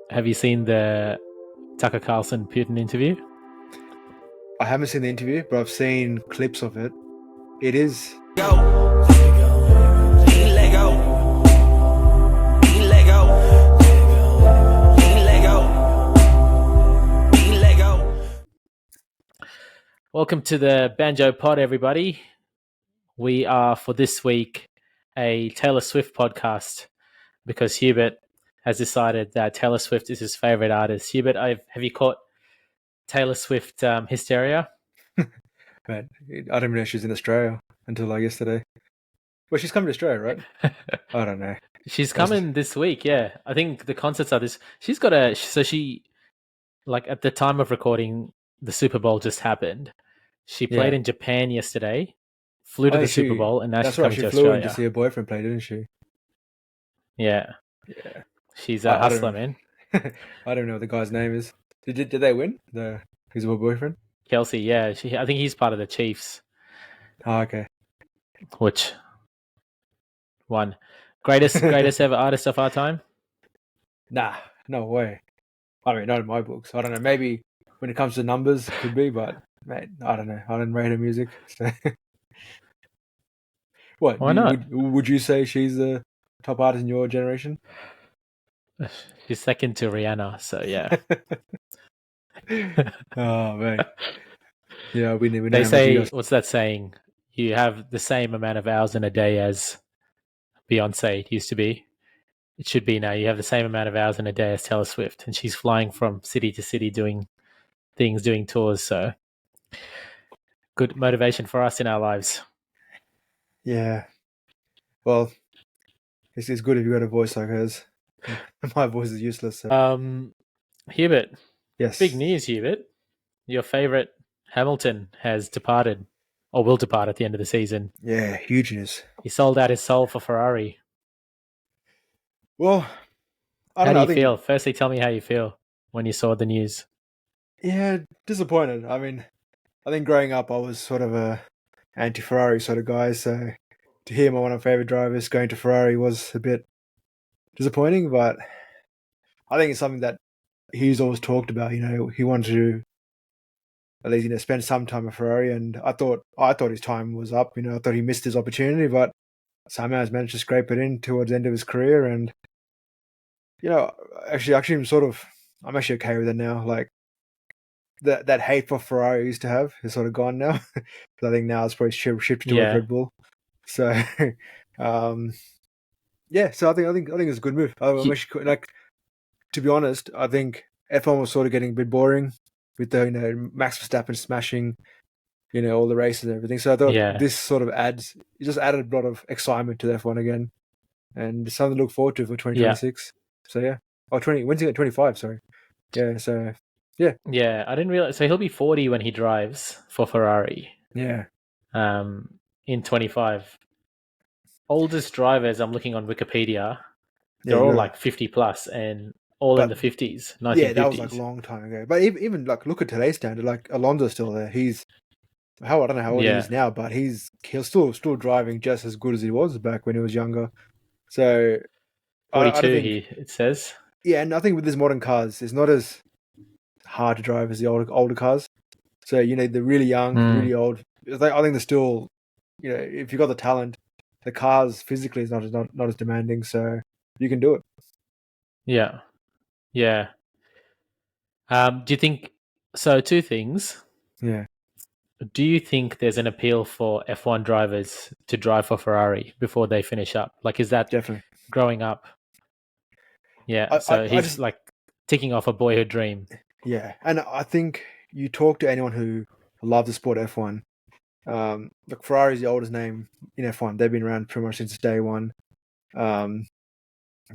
have you seen the Tucker Carlson Putin interview? I haven't seen the interview, but I've seen clips of it. It is. Welcome to the Banjo Pod, everybody. We are, for this week, a Taylor Swift podcast because Hubert has decided that Taylor Swift is his favorite artist. Hubert, have you caught Taylor Swift hysteria? But I didn't know she's in Australia until like yesterday. Well, she's coming to Australia, right? I don't know. She's coming this week, yeah. I think the concerts are this. She's got at the time of recording, the Super Bowl just happened. She played in Japan yesterday, flew to the Super Bowl, and now she's coming to Australia. She flew in to see her boyfriend play, didn't she? Yeah. Yeah. She's a hustler, man. I don't know what the guy's name is. Did they win? His boyfriend? Kelsey, yeah. I think he's part of the Chiefs. Oh, okay. Which one? Greatest ever artist of our time? Nah, no way. I mean, not in my books. I don't know. Maybe when it comes to numbers, could be, but mate, I don't know. I don't rate her music. So. What? Why not? Would you say she's the top artist in your generation? She's second to Rihanna, so yeah. Oh man. Yeah, we know. They say, what's that saying? You have the same amount of hours in a day as Beyonce used to be. It should be now. You have the same amount of hours in a day as Taylor Swift, and she's flying from city to city doing things, doing tours. So good motivation for us in our lives. Yeah. Well, it's good if you got a voice like hers. My voice is useless. So. Hubert. Yes. Big news, Hubert. Your favorite Hamilton has departed, or will depart at the end of the season. Yeah, huge news. He sold out his soul for Ferrari. Well, how do you feel? Firstly, tell me how you feel when you saw the news. Yeah, disappointed. I mean, I think growing up, I was sort of a anti-Ferrari sort of guy. So to hear one of my favorite drivers going to Ferrari was a bit disappointing. But I think it's something that he's always talked about. You know, he wanted to at least spend some time at Ferrari, and I thought his time was up. You know, I thought he missed his opportunity, but somehow has managed to scrape it in towards the end of his career. And actually, I'm actually okay with it now. Like that hate for Ferrari I used to have is sort of gone now. But I think now it's probably shifted towards Red Bull. So, So I think it's a good move. I'm actually, to be honest, I think F1 was sort of getting a bit boring with the Max Verstappen smashing, all the races and everything. So I thought this sort of added a lot of excitement to the F1 again, and something to look forward to for 2026. So yeah, when's he at 25? Sorry, yeah. So yeah, I didn't realize. So he'll be 40 when he drives for Ferrari. Yeah. In 25. Oldest drivers, I'm looking on Wikipedia. They're all like 50 plus and all in the 50s, 1950s. Yeah, that was like a long time ago. But even like look at today's standard, like Alonso's still there. I don't know how old he is now, but he's still driving just as good as he was back when he was younger. So 42, it says. Yeah, and I think with these modern cars, it's not as hard to drive as the older cars. So they're really young, really old. I think they're still, if you got the talent, the cars physically is not as demanding, so you can do it. Yeah. Do you think so? Two things. Yeah. Do you think there's an appeal for F1 drivers to drive for Ferrari before they finish up? Like, is that definitely growing up? Yeah. He's like ticking off a boyhood dream. Yeah, and I think you talk to anyone who loves the sport F1. Look, Ferrari's the oldest name in F1. They've been around pretty much since day one.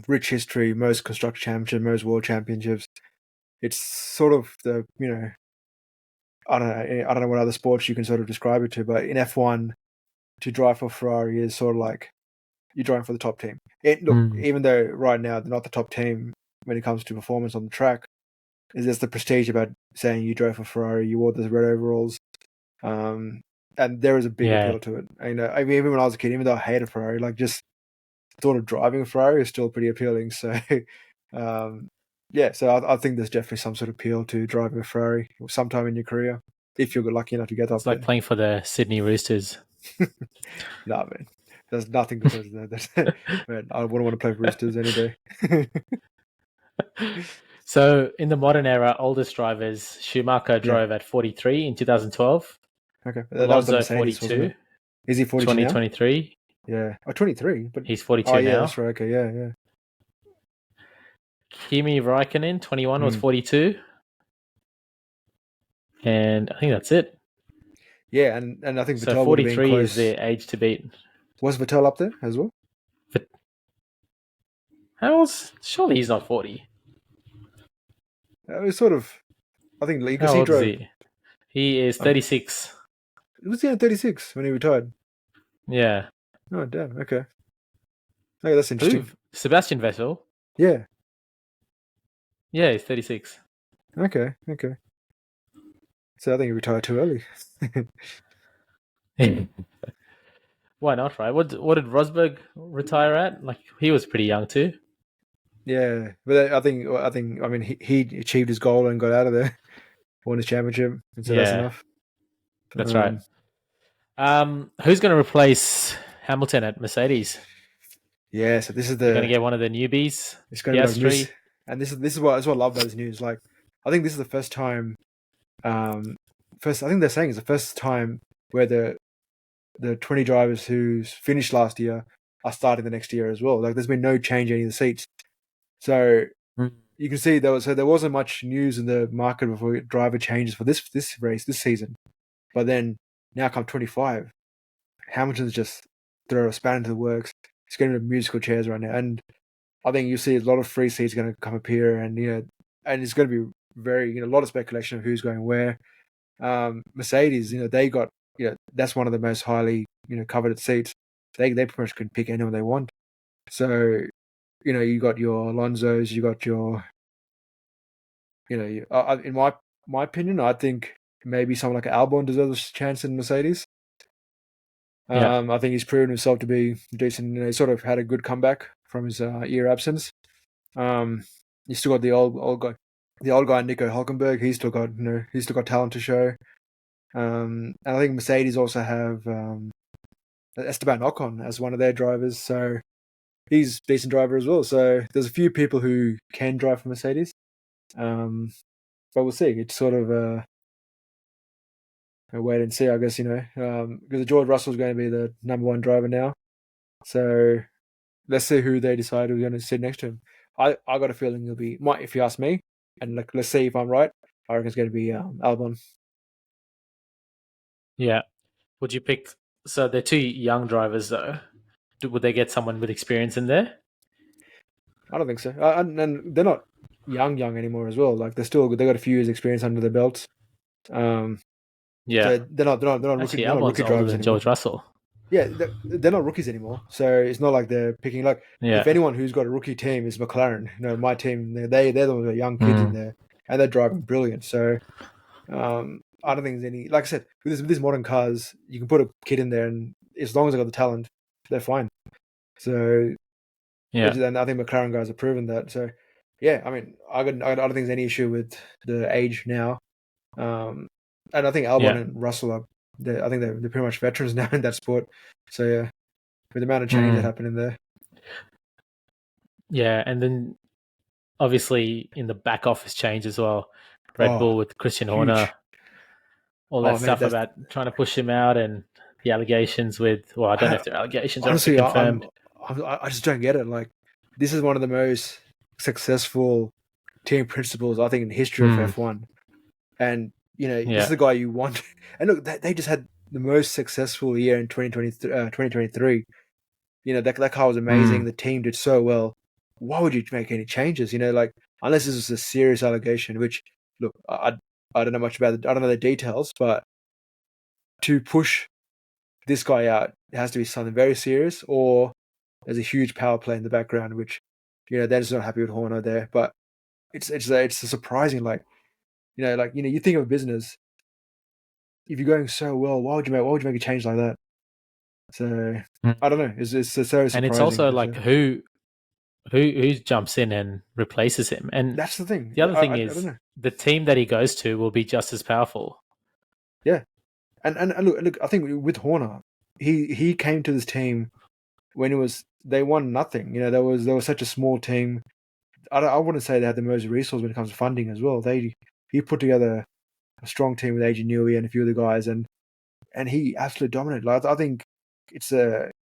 Rich history, most constructor championships, most world championships. It's sort of the I don't know what other sports you can sort of describe it to, but in F1, to drive for Ferrari is sort of like you're driving for the top team. Even though right now they're not the top team when it comes to performance on the track, there's the prestige about saying you drove for Ferrari, you wore the red overalls, and there is a big appeal to it. I mean, even when I was a kid, even though I hated Ferrari, like just thought of driving a Ferrari is still pretty appealing. So, yeah, so I think there's definitely some sort of appeal to driving a Ferrari sometime in your career if you're lucky enough to get It's up like there. playing for the Sydney Roosters. Nah, man, there's nothing compared to that. Man, I wouldn't want to play for Roosters any day. So in the modern era, oldest drivers, Schumacher Yeah, drove at 43 in 2012, okay. That was the Alonso Mercedes, wasn't it? 42, Is he 42 now? 2023. Yeah. Oh, 23. But He's oh 42 yeah, that's now. right. Okay, yeah, yeah. Kimi Raikkonen, 21, was Mm. 42. And I think that's it. Yeah, and I think So Vettel would have been 43 is close. the age to beat. Was Vettel up there as well? But how else? Surely he's not 40. It was sort of. I think because How he old is drove. he? He is Um, 36. was he on 36 when he retired? Yeah. Oh damn. Okay. Okay, that's Who? interesting. Sebastian Vettel? Yeah. Yeah, he's 36. Okay. Okay. So I think he retired too early. Why not, right? What did Rosberg retire at? Like, he was pretty young too. Yeah, but I think I mean he achieved his goal and got out of there, won his championship, and so that's Yeah, enough. that's right. Who's going to replace Hamilton at Mercedes? Yeah, so this is They're going to the get one of the newbies, it's going to be like Miss, Piastri. and this is what I love about this news. Like, I think this is the first time, first I think they're saying it's the first time where the 20 drivers who finished last year are starting the next year as well. Like, there's been no change in any of the seats, so you can see there wasn't much news in the market before driver changes for this race this season, but then now come 25, Hamilton's just throw a span into the works. It's getting to musical chairs right now, and I think you see a lot of free seats going to come up here, and and it's going to be very a lot of speculation of who's going where. Mercedes, they got that's one of the most highly coveted seats. They pretty much can pick anyone they want. So you got your Alonso's, you got your in my opinion, I think maybe someone like Albon deserves a chance in Mercedes. Yeah, I think he's proven himself to be decent. He sort of had a good comeback from his year absence. You still got the old guy Nico Hulkenberg. He's still got talent to show. And I think Mercedes also have Esteban Ocon as one of their drivers, so he's a decent driver as well. So there's a few people who can drive for Mercedes, but we'll see. It's sort of a wait and see, I guess. Because George Russell's going to be the number one driver now. So let's see who they decide who's going to sit next to him. I got a feeling it'll be if you ask me, and let's see if I'm right. I reckon it's going to be Albon. yeah. Would you pick? So they're two young drivers, though. Would they get someone with experience in there? I don't think so, and they're not young anymore as well. Like they got a few years experience under their belts. Um, Yeah. so they're not Actually, rookie Albon's older drivers than anymore. George Russell. Yeah, they're not rookies anymore. So it's not like they're picking like if Yeah. anyone who's got a rookie team is McLaren. My team, they're the ones with young kids in Mm. there, and they're driving brilliant. So I don't think there's any. Like I said, with these modern cars, you can put a kid in there, and as long as they got the talent, they're fine. So Yeah. and I think McLaren guys have proven that. So yeah, I mean, I don't think there's any issue with the age now. And I think Albon Yeah. and Russell I think they're pretty much veterans now in that sport. So yeah, with the amount of change that Mm. happened in there. Yeah. And then obviously in the back office change as well. Red Oh, Bull with Christian Horner, huge. all that Oh man, stuff that's about trying to push him out and the allegations with, well, I don't know I, if they're allegations or if they're honestly, confirmed. I just don't get it. Like, this is one of the most successful team principles I think in the history of Mm. F1. And this is Yeah. the guy you want. And look, they just had the most successful year in 2023. That car was amazing. Mm. The team did so well. Why would you make any changes? Like, unless this is a serious allegation, which, look, I don't know much about it. I don't know the details, but to push this guy out, it has to be something very serious, or there's a huge power play in the background, which, they're just not happy with Horner there. But it's a surprising, you think of a business, if you're going so well, why would you make a change like that? So Mm. I don't know. It's so And it's surprising. also like who jumps in and replaces him? And That's the thing. the other thing I don't is know. the team that he goes to will be just as powerful. Yeah, and look, I think with Horner, he came to this team when they won nothing. You know, there was such a small team. I wouldn't say they had the most resources when it comes to funding as well. He put together a strong team with AJ Newey and a few other guys, and he absolutely dominated. Like, I think it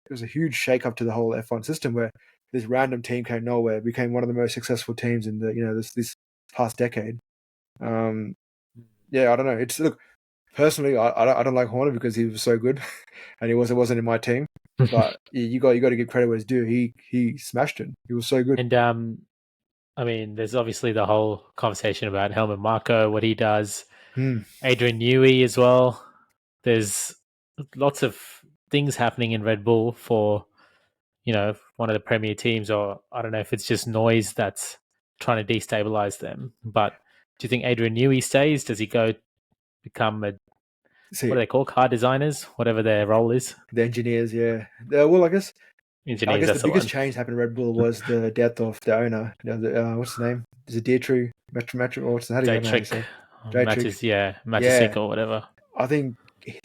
was a huge shake up to the whole F1 system where this random team came nowhere, became one of the most successful teams in the this past decade. Yeah, I don't know. Look, personally, I don't like Horner because he was so good, and he wasn't in my team. But you got to give credit where it's due. He smashed it. He was so good. And I mean, there's obviously the whole conversation about Helmut Marko, what he does, Adrian Newey as well. There's lots of things happening in Red Bull for, one of the premier teams, or I don't know if it's just noise that's trying to destabilize them. But do you think Adrian Newey stays? Does he go become what See, do they call car designers, whatever their role is? the engineers, yeah. Well, I Engineers, guess the that's the biggest one. change happened in Red Bull was the death of the owner. What's his name? Is it Dietrich Metro? Or how do you know how to Dietrich, say? Dietrich. Matisik Yeah, or whatever. I think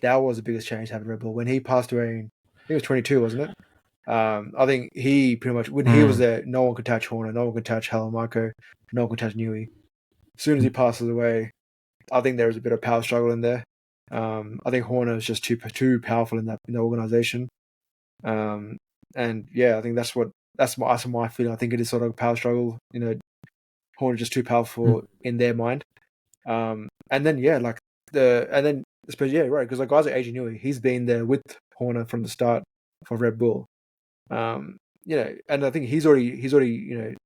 that was the biggest change happened in Red Bull when he passed away. I think he was 22, wasn't it? I think he pretty much when he was there, no one could touch Horner, no one could touch Marko, no one could touch Newey. As soon as he passes away, I think there was a bit of power struggle in there. I think Horner is just too powerful in the organization. And yeah, I think that's my feeling. I think it is sort of a power struggle. You know, Horner's just too powerful in their mind. And then especially right, because like guys like AJ Newey, he's been there with Horner from the start for Red Bull. And I think he's already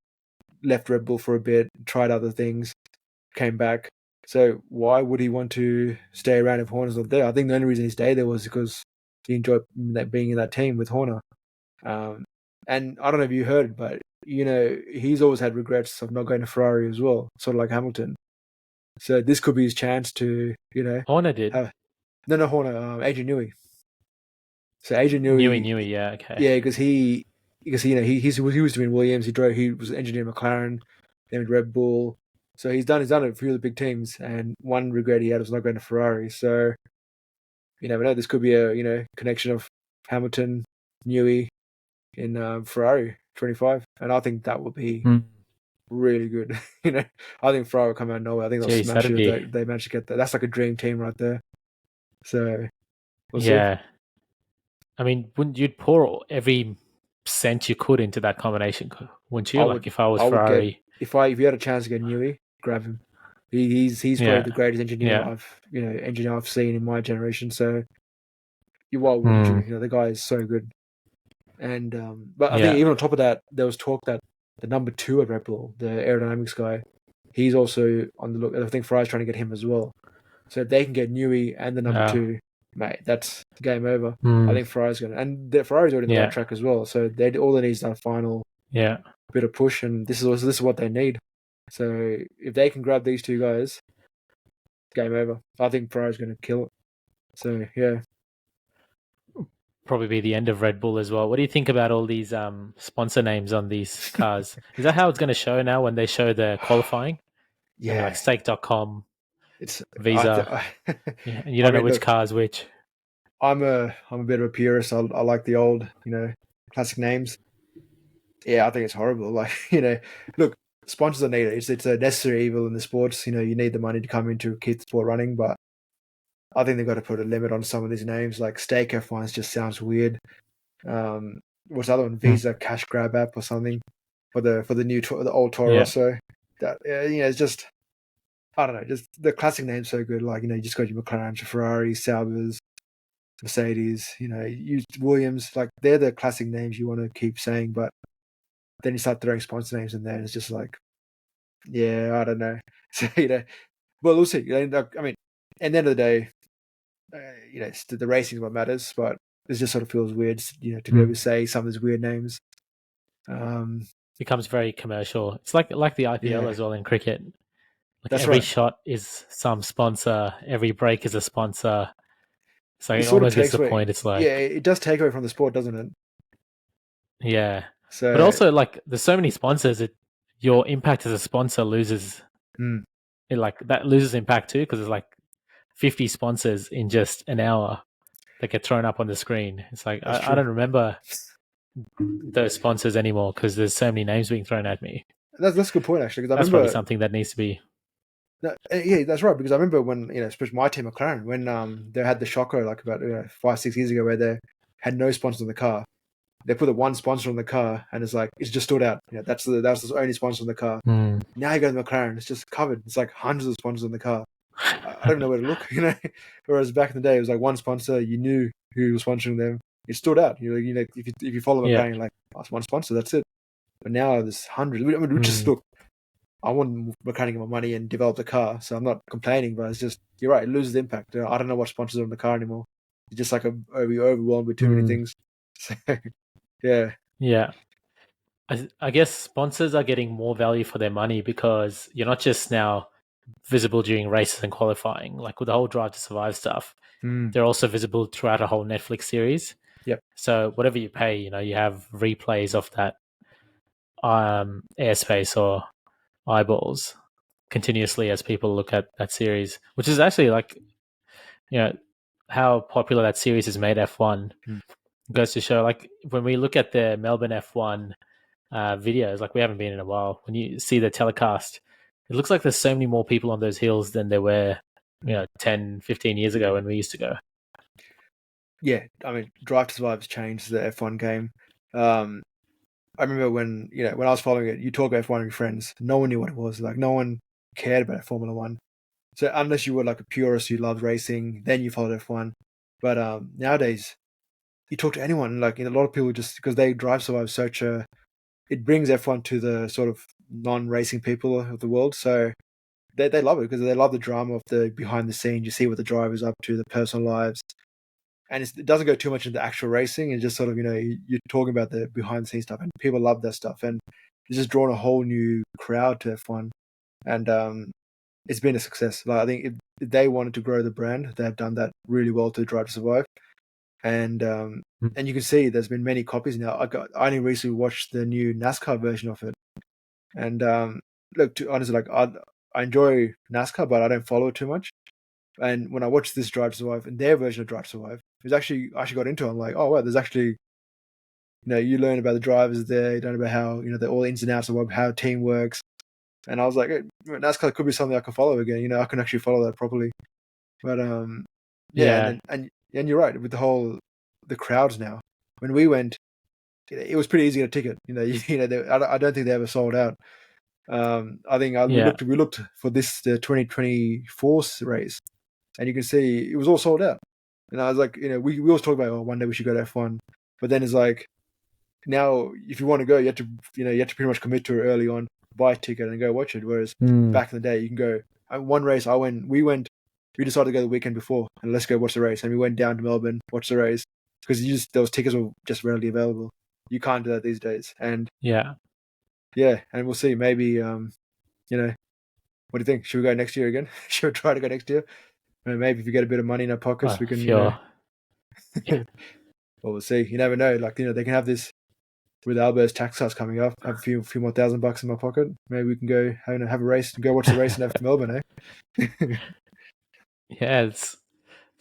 left Red Bull for a bit, tried other things, came back. So why would he want to stay around if Horner's not there? I think the only reason he stayed there was because he enjoyed being in that team with Horner. And I don't know if you heard, but he's always had regrets of not going to Ferrari as well, sort of like Hamilton. So this could be his chance to, Horner did. No, Horner, Adrian Newey. So Adrian Newey, yeah, okay. yeah, because he was doing Williams. He was engineering McLaren, then Red Bull. So he's done it for a few of the big teams, and one regret he had was not going to Ferrari. So you never know. This could be a connection of Hamilton, Newey in Ferrari 25, and I think that would be really good. I think Ferrari will come out of nowhere. I think they'll smash it if they manage to get that. That's like a dream team right there. So we'll see. I mean, wouldn't you'd pour every cent you could into that combination, wouldn't you? If I was Ferrari, if you had a chance to get Newey, grab him. He's probably the greatest engineer I've seen in my generation. So why wouldn't you? The guy is so good. And but I think even on top of that, there was talk that the number 2 at Red Bull, the aerodynamics guy, he's also on the look. I think Ferrari's trying to get him as well. So if they can get Newey and the number 2, mate, that's game over. I think Ferrari's going to, and Ferrari's already on the right track as well. So all they need is that final bit of push, and this is what they need. So if they can grab these 2 guys, game over. I think Ferrari's going to kill it. So yeah. Probably be the end of Red Bull as well. What do you think about all these sponsor names on these cars? Is that how it's going to show now when they show the qualifying? Yeah, like stake.com, it's Visa. And you don't know which car is which. I'm a bit of a purist. I like the old, classic names. Yeah, I think it's horrible. Like, look, sponsors are needed. It's a necessary evil in the sports. You need the money to come in to keep the sport running, but I think they've got to put a limit on some of these names. Like Stake F1 just sounds weird. What's the other one? Visa Cash Grab app or something for the old Toro Rosso. That it's just, I don't know. Just the classic name's so good. Like you just got your McLaren, your Ferrari, Saubers, Mercedes. You Williams. Like they're the classic names you want to keep saying, but then you start throwing sponsor names in there, and it's just like, yeah, I don't know. So but we'll see. I mean, at the end of the day, the racing is what matters, but it just sort of feels weird, to be able to say some of these weird names. Becomes very commercial. It's like the IPL as well in cricket. Like that's every right. shot is some sponsor. Every break is a sponsor. So it sort of almost gets takes to the away. point. It's like, it does take away from the sport, doesn't it? Yeah, So, But also, like, there's so many sponsors. Your impact as a sponsor loses. mm, Like that loses impact too, because there's like 50 sponsors in just an hour that get thrown up on the screen. It's like that's I true. don't remember those sponsors anymore because there's so many names being thrown at me. That's a good point actually, because I That's probably remember. something that needs to be. No, yeah, that's right. Because I remember when especially my team McLaren, when they had the shocker like about 5-6 years ago, where they had no sponsor on the car. They put the one sponsor on the car, and it's like it's just stood out. That's the only sponsor on the car. Mm. Now you go to McLaren, it's just covered. It's like hundreds of sponsors on the car. I don't know where to look, Whereas back in the day, it was like one sponsor. You knew who was sponsoring them. It stood out. If you follow Yeah. McLaren, you're like, oh, it's one sponsor. That's it. But now there's hundreds. I mean, which is Mm. look. I want McLaren to get my money and develop the car, so I'm not complaining. But it's just you're right. It loses impact. I don't know what sponsors are on the car anymore. It's just like you're overwhelmed with too many Mm. things. So, yeah. Yeah. I guess sponsors are getting more value for their money because you're not just now visible during races and qualifying, like with the whole Drive to Survive stuff. Mm. They're also visible throughout a whole Netflix series. Yep. So whatever you pay, you have replays of that airspace or eyeballs continuously as people look at that series, which is actually like, you know, how popular that series has made F1. Mm. Goes to show, like, when we look at the Melbourne F1 videos, like we haven't been in a while, when you see the telecast, it looks like there's so many more people on those hills than there were, 10, 15 years ago when we used to go. Yeah, I mean, Drive to Survive has changed the F1 game. I remember when when I was following it, you talk about F1 with your friends. No one knew what it was. Like no one cared about Formula One. So unless you were like a purist who loved racing, then you followed F1. But nowadays, you talk to anyone. Like a lot of people just because they Drive Survive such a it brings F1 to the sort of non-racing people of the world. So they love it because they love the drama of the behind the scenes. You see what the driver's up to, the personal lives, and it doesn't go too much into actual racing. It's just sort of you're talking about the behind the scenes stuff, and people love that stuff, and it's just drawn a whole new crowd to F1, and it's been a success. Like I think if they wanted to grow the brand, they have done that really well to Drive to Survive, and you can see there's been many copies now. I only recently watched the new NASCAR version of it, and look, honestly, like I enjoy NASCAR, but I don't follow it too much. And when I watched this Drive to Survive and their version of Drive to Survive, it was actually I actually got into it. I'm like, oh wow, there's actually you learn about the drivers there, you learn about how the all the ins and outs of how a team works. And I was like, hey, NASCAR could be something I can follow again. I can actually follow that properly. But yeah, Yeah, and you're right with the crowds now. When we went, it was pretty easy to get a ticket. I don't think they ever sold out. I think yeah, we looked for the 2024 race, and you can see it was all sold out. And I was like, we always talk about, oh, one day we should go to F1, but then it's like now if you want to go, you have to pretty much commit to it early on, buy a ticket and go watch it. Whereas mm. back in the day, you can go. One race we decided to go the weekend before and let's go watch the race, and we went down to Melbourne, watch the race because those tickets were just readily available. You can't do that these days, and Yeah, yeah, and we'll see. Maybe what do you think? Should we go next year again? Should we try to go next year? Maybe if we get a bit of money in our pockets, we can, if you're, yeah, well, we'll see. You never know. Like, they can have this with Albo's tax cuts coming up. Have a few more $1,000 in my pocket. Maybe we can go have a race and go watch the race in Melbourne, eh? yeah, it's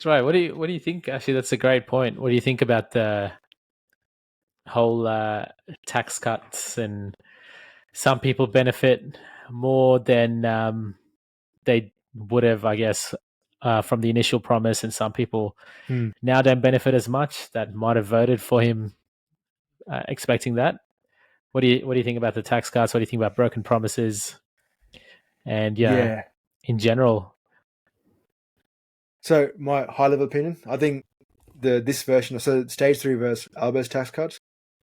right. What do you think? Actually, that's a great point. What do you think about the whole tax cuts? And some people benefit more than they would have, I guess, from the initial promise, and some people Hmm. now don't benefit as much that might have voted for him, expecting that. What do you think about the tax cuts? What do you think about broken promises? And yeah, Yeah. in general. So my high level opinion, I think this version, so stage 3 versus Albo's tax cuts.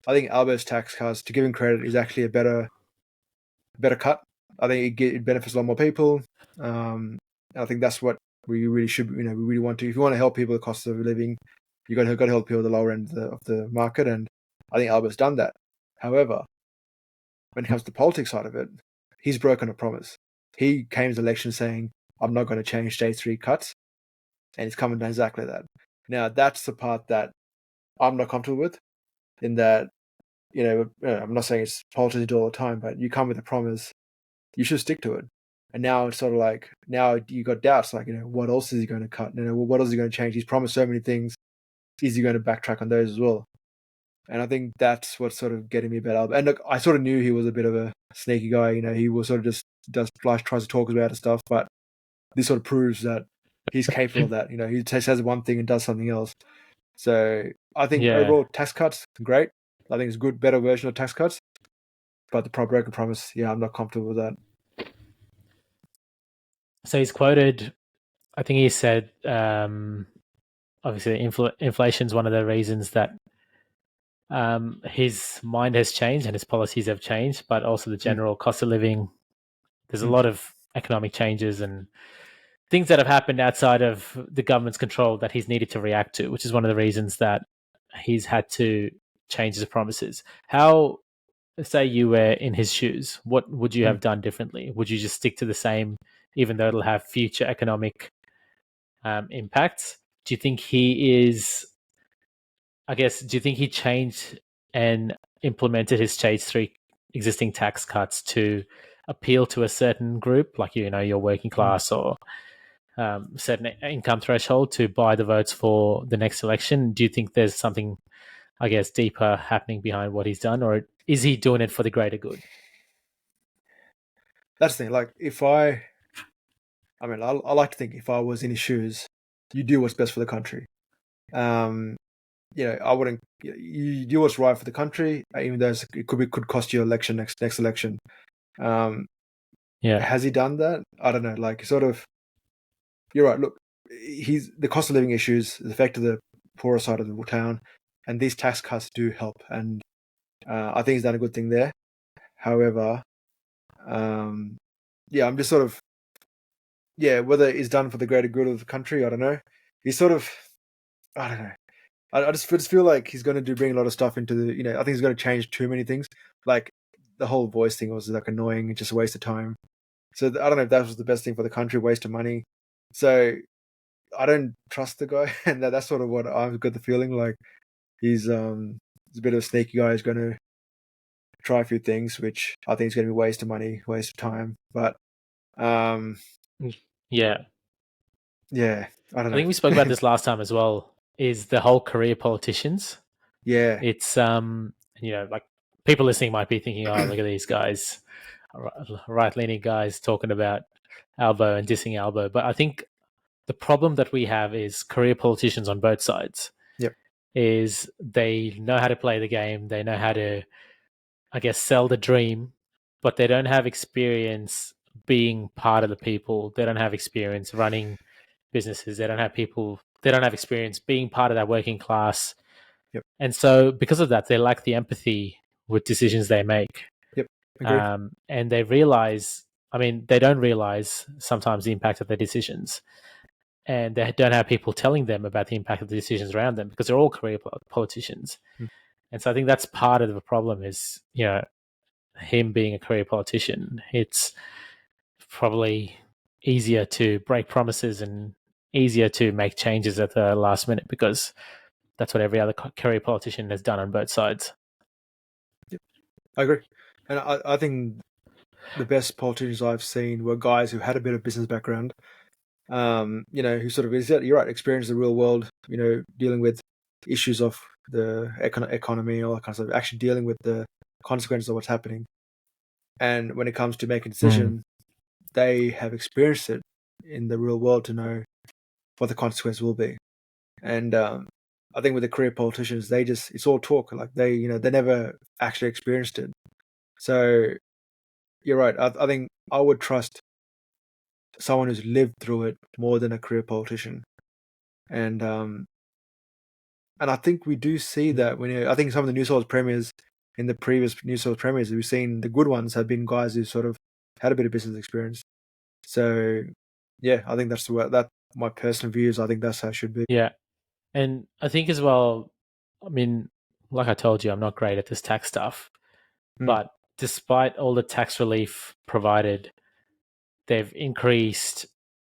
I think Albo's tax cuts, to give him credit, is actually a better cut. I think it benefits a lot more people. I think that's what we really should. We really want to. If you want to help people with the cost of living, you got to help people at the lower end of the market, and I think Albert's done that. However, when it comes to the politics side of it, he's broken a promise. He came to the election saying, "I'm not going to change stage 3 cuts," and he's coming down exactly that. Now that's the part that I'm not comfortable with. In that I'm not saying it's politics do all the time, but you come with a promise, you should stick to it. And now it's sort of like, now you got doubts, like, what else is he going to cut? What else is he going to change? He's promised so many things. Is he going to backtrack on those as well? And I think that's what's sort of getting me about Albo. And look, I sort of knew he was a bit of a sneaky guy. He was sort of just tries to talk about and stuff, but this sort of proves that he's capable of that. He says one thing and does something else. So I think overall tax cuts, great. I think it's a good, better version of tax cuts. But the broken promise, I'm not comfortable with that. So he's quoted, I think he said, obviously inflation is one of the reasons that his mind has changed and his policies have changed, but also the general cost of living. There's a lot of economic changes and things that have happened outside of the government's control that he's needed to react to, which is one of the reasons that he's had to change his promises. How, say you were in his shoes, what would you have done differently? Would you just stick to the same, even though it'll have future economic impacts? Do you think he changed and implemented his stage 3 existing tax cuts to appeal to a certain group, like, your working class or certain income threshold to buy the votes for the next election? Do you think there's something, I guess, deeper happening behind what he's done, or is he doing it for the greater good? That's the thing. Like, I like to think if I was in his shoes, you do what's best for the country. I wouldn't. You do what's right for the country, even though it could cost you election next election. Has he done that? I don't know. Like, sort of. You're right. Look, the cost of living issues has affected the poorer side of the town, and these tax cuts do help. And I think he's done a good thing there. However, I'm just sort of, whether it's done for the greater good of the country, I don't know. He's sort of, I don't know. I just feel like he's going to bring a lot of stuff into the, I think he's going to change too many things. Like, the whole voice thing was like annoying and just a waste of time. So I don't know if that was the best thing for the country, waste of money. So I don't trust the guy, and that's sort of what I've got the feeling like. He's a bit of a sneaky guy. He's going to try a few things, which I think is going to be waste of money, waste of time. But yeah, I don't know. I think we spoke about this last time as well. Is the whole career politicians? Yeah, it's like, people listening might be thinking, oh, look at these guys, right-leaning guys talking about Albo and dissing Albo. But I think the problem that we have is career politicians on both sides. Yep. Is they know how to play the game, they know how to, I guess, sell the dream, but they don't have experience being part of the people. They don't have experience running businesses. They don't have experience being part of that working class. Yep. And so because of that, they lack the empathy with decisions they make. Yep. Agreed. And they don't realize sometimes the impact of their decisions. And they don't have people telling them about the impact of the decisions around them, because they're all career politicians. And so I think that's part of the problem is, him being a career politician. It's probably easier to break promises and easier to make changes at the last minute, because that's what every other career politician has done on both sides. Yep. I agree. And I think the best politicians I've seen were guys who had a bit of business background, who sort of, you're right, experienced the real world, dealing with issues of the economy and all that kind of stuff, actually dealing with the consequences of what's happening. And when it comes to making a decision, they have experienced it in the real world to know what the consequence will be. And I think with the career politicians, it's all talk. Like, they never actually experienced it. So you're right. I think I would trust someone who's lived through it more than a career politician. And I think we do see that I think some of the New South Wales premiers, in the previous New South Wales premiers, we've seen the good ones have been guys who sort of had a bit of business experience. So I think that's my personal views. I think that's how it should be. Yeah. And I think as well, like I told you, I'm not great at this tax stuff, but despite all the tax relief provided, they've increased,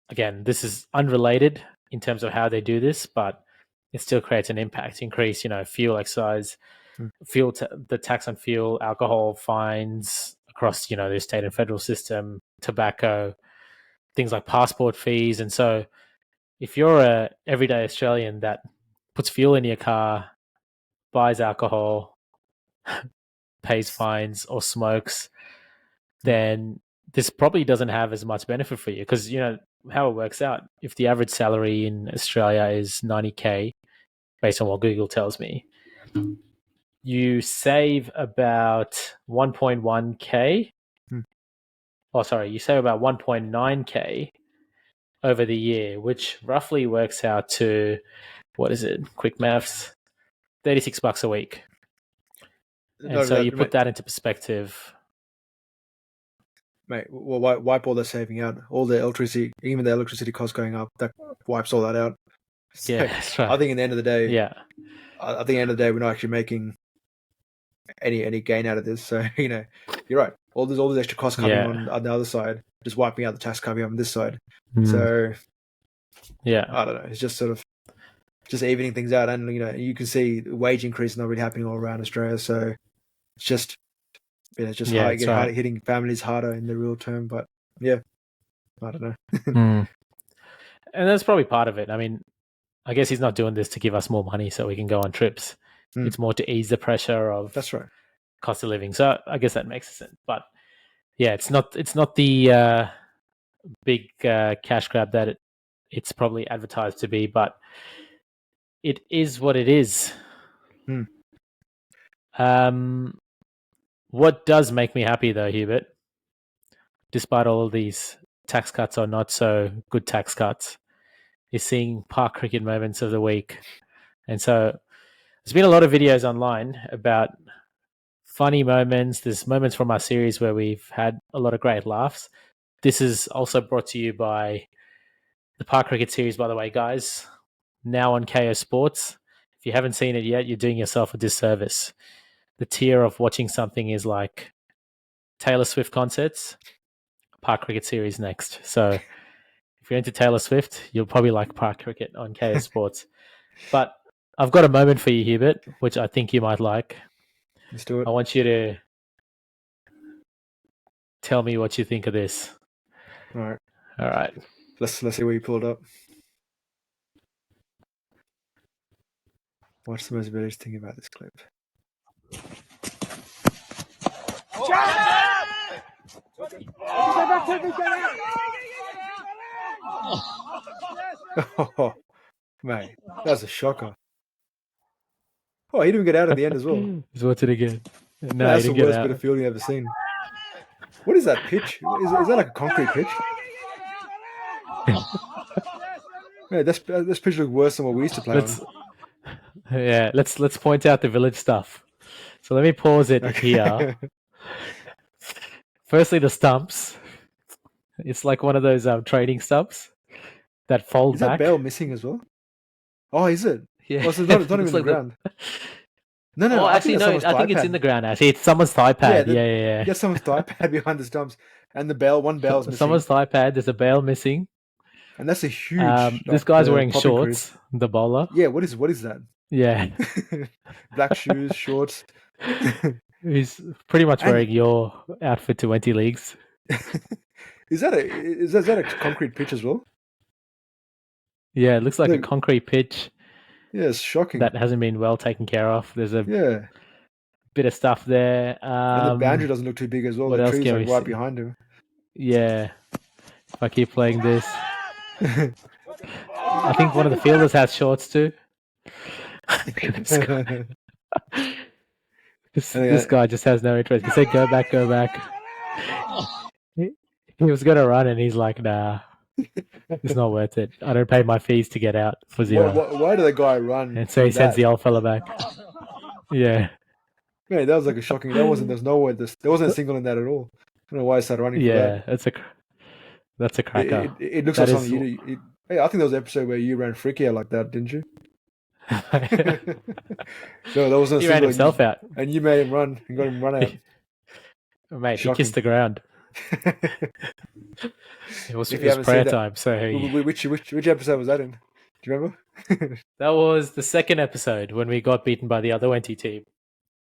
again, this is unrelated in terms of how they do this, but it still creates an impact. Increase, fuel excise, the tax on fuel, alcohol, fines across, the state and federal system, tobacco, things like passport fees. And so if you're a everyday Australian that puts fuel in your car, buys alcohol, pays fines, or smokes, then this probably doesn't have as much benefit for you, because how it works out. If the average salary in Australia is 90K, based on what Google tells me, you save about 1.1K. Oh, sorry, you save about 1.9K over the year, which roughly works out to, what is it? Quick maths, $36 a week. And so you put that into perspective. Mate, well, wipe all the saving out, all the electricity, even the electricity costs going up, that wipes all that out. So Yeah, that's right. I think at the end of the day, I think at the end of the day, we're not actually making any gain out of this. So you're right. All these extra costs coming on the other side, just wiping out the tax coming on this side. So I don't know. It's just sort of just evening things out, and you can see wage increase not really happening all around Australia. So it's just. It's just hitting families harder in the real term, but I don't know. And that's probably part of it. I mean, I guess he's not doing this to give us more money so we can go on trips. It's more to ease the pressure of that's right. cost of living. So I guess that makes sense. But it's not the big cash grab that it's probably advertised to be, but it is what it is. What does make me happy, though, Hubert, despite all of these tax cuts or not so good tax cuts, is seeing park cricket moments of the week. And so there's been a lot of videos online about funny moments. There's moments from our series where we've had a lot of great laughs. This is also brought to you by the Park Cricket series, by the way, guys. Now on KO Sports. If you haven't seen it yet, you're doing yourself a disservice. The tier of watching something is like Taylor Swift concerts, Park Cricket series next. So if you're into Taylor Swift, you'll probably like Park Cricket on KO Sports. But I've got a moment for you, Hubert, which I think you might like. Let's do it. I want you to tell me what you think of this. All right. Let's see what you pulled up. What's the most village thing about this clip? Oh, mate, that's a shocker. Oh, he didn't get out at the end as well. He's watching it again. No, that's he the didn't worst get bit out. of fielding I've ever seen. What is that pitch? Is that like a concrete pitch? Man, this pitch looks worse than what we used to play on. Yeah, let's point out the village stuff. So let me pause it here. Firstly, the stumps. It's like one of those trading stumps that fold back. Is that bale missing as well? Oh, is it? Yeah. Oh, so it's not even in the ground. No. Oh, actually, no. I think it's in the ground. Actually, it's someone's thigh pad. Yeah. You got someone's thigh pad behind the stumps, and one bale's missing. Someone's thigh pad. There's a bale missing. And that's a huge. This guy's wearing shorts. Crease. The bowler. Yeah. What is that? Yeah. Black shoes, shorts. He's pretty much wearing your outfit to 20 leagues. Is that a concrete pitch as well? Yeah, it looks like a concrete pitch. Yeah, it's shocking. That hasn't been well taken care of. There's a bit of stuff there. And the boundary doesn't look too big as well. The tree's like right behind him. Yeah. If I keep playing this. I think one of the fielders has shorts too. This guy just has no interest. He said, go back. He was going to run and he's like, nah, it's not worth it. I don't pay my fees to get out for zero. Why did the guy run? And so he sends the old fella back. Yeah. Man, that was like a shocking. There wasn't a single in that at all. I don't know why he started running for that. Yeah, that's a cracker. It looks like something hey, I think there was an episode where you ran freaky out like that, didn't you? No, that wasn't a single. He ran himself out. And you made him run and got him run out. Mate, shocking. He kissed the ground. It was prayer time. So which episode was that in? Do you remember? That was the second episode when we got beaten by the other 20 team.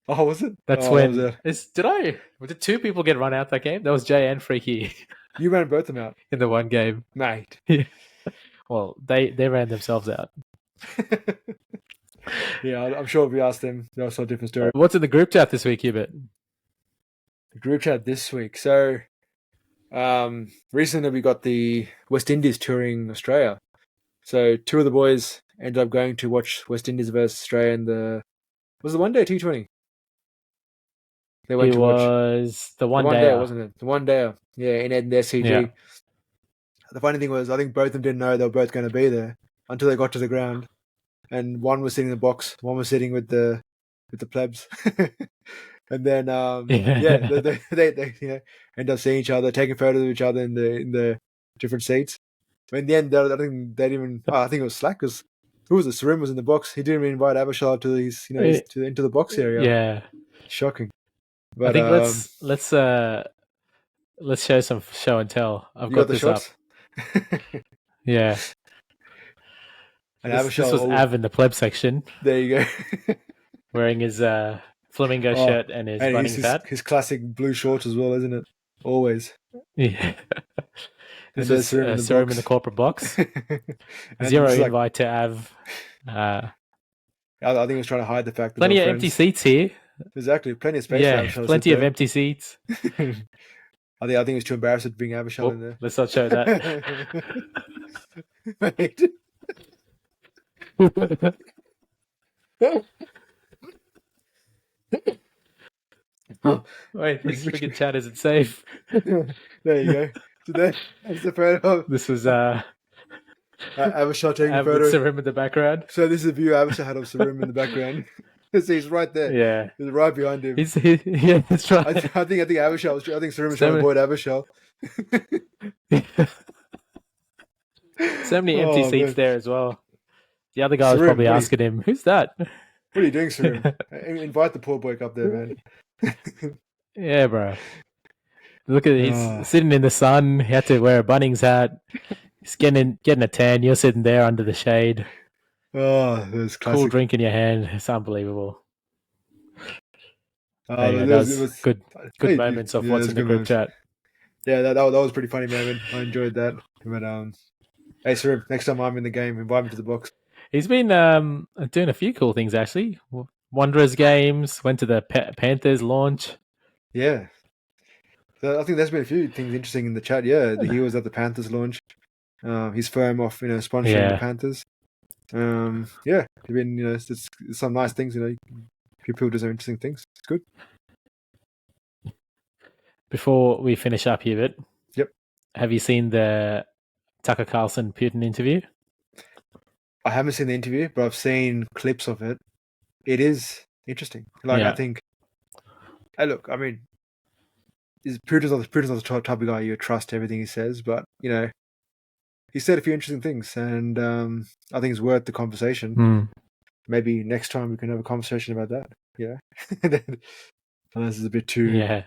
Oh, was it? That's Oh, that was when it. did two people get run out that game? That was Jay and Freaky You ran both of them out, in the one game. mate. Well, they ran themselves out. Yeah, I'm sure if we asked them, they'll tell a different story. What's in the group chat this week, Hubert? The group chat this week. So, recently we got the West Indies touring Australia. So, two of the boys ended up going to watch West Indies versus Australia in was it one day T20? They went It to watch was the the one one day, day, wasn't it? The one day, yeah, in the SCG. Yeah. The funny thing was, I think both of them didn't know they were both going to be there until they got to the ground, and one was sitting in the box, one was sitting with the plebs, and then they end up seeing each other, taking photos of each other in the different seats. But in the end, I think they didn't even. I think it was Slack because who was it? Sarim was in the box. He didn't even invite Abishal to into the box area. Yeah. Shocking. I But think let's show some show and tell. I've you got the this shots. up. Yeah. And This was Av in the pleb section. There you go. Wearing his flamingo shirt and his running hat. His classic blue shorts as well, isn't it? Always. Yeah. And This is Sarum in the corporate box. Zero invite to Av. I think he was trying to hide the fact that plenty of empty seats here. Exactly, plenty of space. Yeah, plenty of empty seats. I think he was too embarrassed to bring Abishal in there. Let's not show that. Wait, this freaking chat isn't safe. There you go. So that's the photo. This was Abishal taking a photo. With Sarim in the background. So this is a view Abishal had of Sarim in the background. So he's right there. Yeah, he's right behind him. Yeah, that's right. I think Abishal. I think Sarim was trying to avoid Abishal. So many empty seats there as well. The other guy was probably asking him, "Who's that?" What are you doing, Sarim? Invite the poor bloke up there, man. Yeah, bro. Look at he's sitting in the sun. He had to wear a Bunnings hat. He's getting a tan. You're sitting there under the shade. Oh, that's classic. Cool drink in your hand. It's unbelievable. That was good moments of what's in the group chat. Yeah, that was pretty funny, man. I enjoyed that. But hey, Sarim, next time I'm in the game, invite me to the box. He's been doing a few cool things actually. Wanderers games. Went to the Panthers launch. Yeah. So I think there's been a few things interesting in the chat. Yeah, he was at the Panthers launch. His firm off, sponsoring the Panthers. Yeah, been it's some nice things. People do some interesting things. It's good. Before we finish up here, Bit. Yep. Have you seen the Tucker Carlson Putin interview? I haven't seen the interview, but I've seen clips of it. It is interesting. I think. Hey, look, I mean, Putin's not the type of guy you trust everything he says, but he said a few interesting things, and I think it's worth the conversation. Maybe next time we can have a conversation about that. Yeah, unless it's a bit too. Yeah,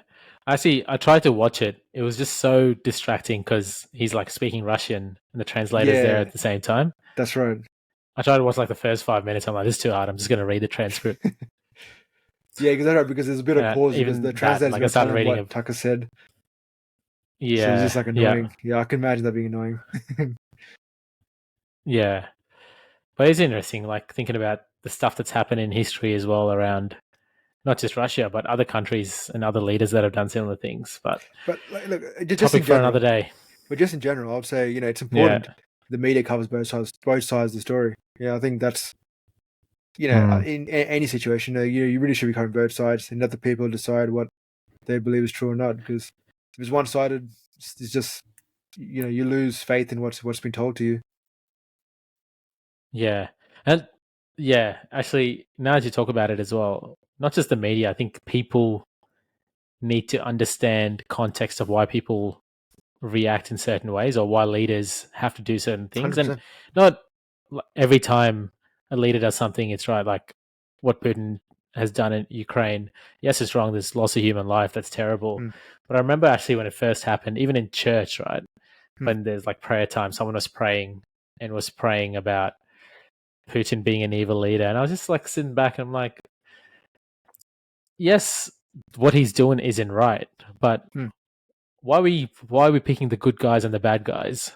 actually, I tried to watch it. It was just so distracting because he's like speaking Russian and the translator's there at the same time. That's right. I tried to watch like the first 5 minutes. I'm like, this is too hard. I'm just going to read the transcript. Yeah, because there's a bit of pause because the translator's started reading what Tucker said. Yeah, so it's just like annoying. Yeah, I can imagine that being annoying. Yeah, but it's interesting, like thinking about the stuff that's happened in history as well around not just Russia, but other countries and other leaders that have done similar things. But look, just topic in general, for another day. But just in general, I'd say it's important. Yeah. The media covers both sides of the story. Yeah, I think that's in any situation, you really should be covering both sides and let the people decide what they believe is true or not. Because if it's one-sided, it's just you lose faith in what's been told to you. Yeah, and actually, now that you talk about it as well, not just the media, I think people need to understand context of why people react in certain ways or why leaders have to do certain things. 100%. And not every time a leader does something, it's right. Like what Putin has done in Ukraine. Yes, it's wrong. There's loss of human life. That's terrible. But I remember actually when it first happened, even in church, right? When there's like prayer time, someone was praying about Putin being an evil leader. And I was just like sitting back and I'm like, yes, what he's doing isn't right, but Hmm. why are we picking the good guys and the bad guys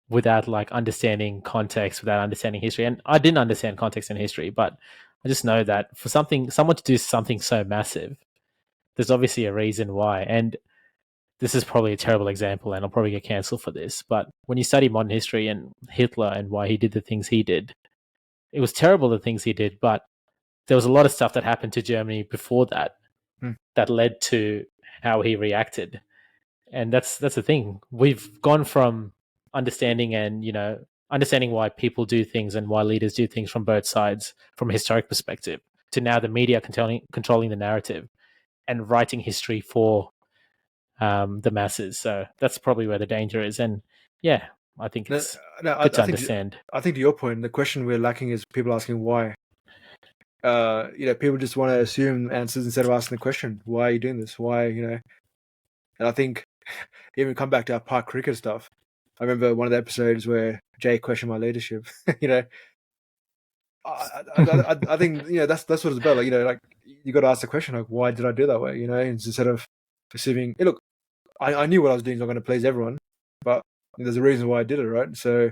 without like understanding context, without understanding history? And I didn't understand context and history, but I just know that for someone to do something so massive, there's obviously a reason why. And this is probably a terrible example, and I'll probably get cancelled for this. But when you study modern history and Hitler and why he did the things he did, it was terrible the things he did, but there was a lot of stuff that happened to Germany before that Hmm. that led to how he reacted. And that's the thing. We've gone from understanding and understanding why people do things and why leaders do things from both sides from a historic perspective to now the media controlling the narrative and writing history for the masses. So that's probably where the danger is. And yeah, I think No, it's no, good to understand. I think to your point, the question we're lacking is people asking why. People just want to assume answers instead of asking the question, why are you doing this? Why, And I think even come back to our park cricket stuff. I remember one of the episodes where Jay questioned my leadership. I think that's what it's about. Like you got to ask the question, like, why did I do that way? Instead of assuming, hey, look, I knew what I was doing is not going to please everyone, but there's a reason why I did it, right? So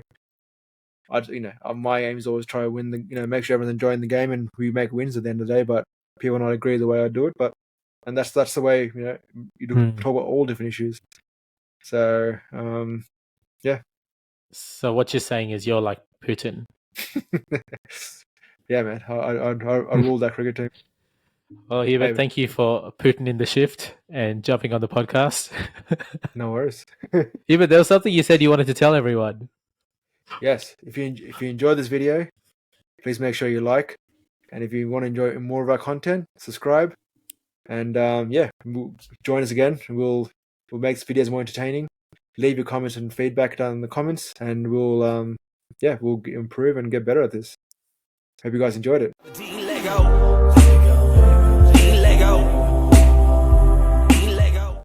my aim is always try to win make sure everyone's enjoying the game and we make wins at the end of the day. But people not agree the way I do it, and that's the way you talk about all different issues. So yeah. So what you're saying is you're like Putin. Yeah, man. I rule that cricket team. Well, Hubert, Hey, thank you for putting in the shift and jumping on the podcast. no worries. Hubert, there was something you said you wanted to tell everyone. Yes, if you enjoyed this video, please make sure you like, and if you want to enjoy more of our content, subscribe, and join us again. We'll make these videos more entertaining. Leave your comments and feedback down in the comments, and we'll improve and get better at this. Hope you guys enjoyed it.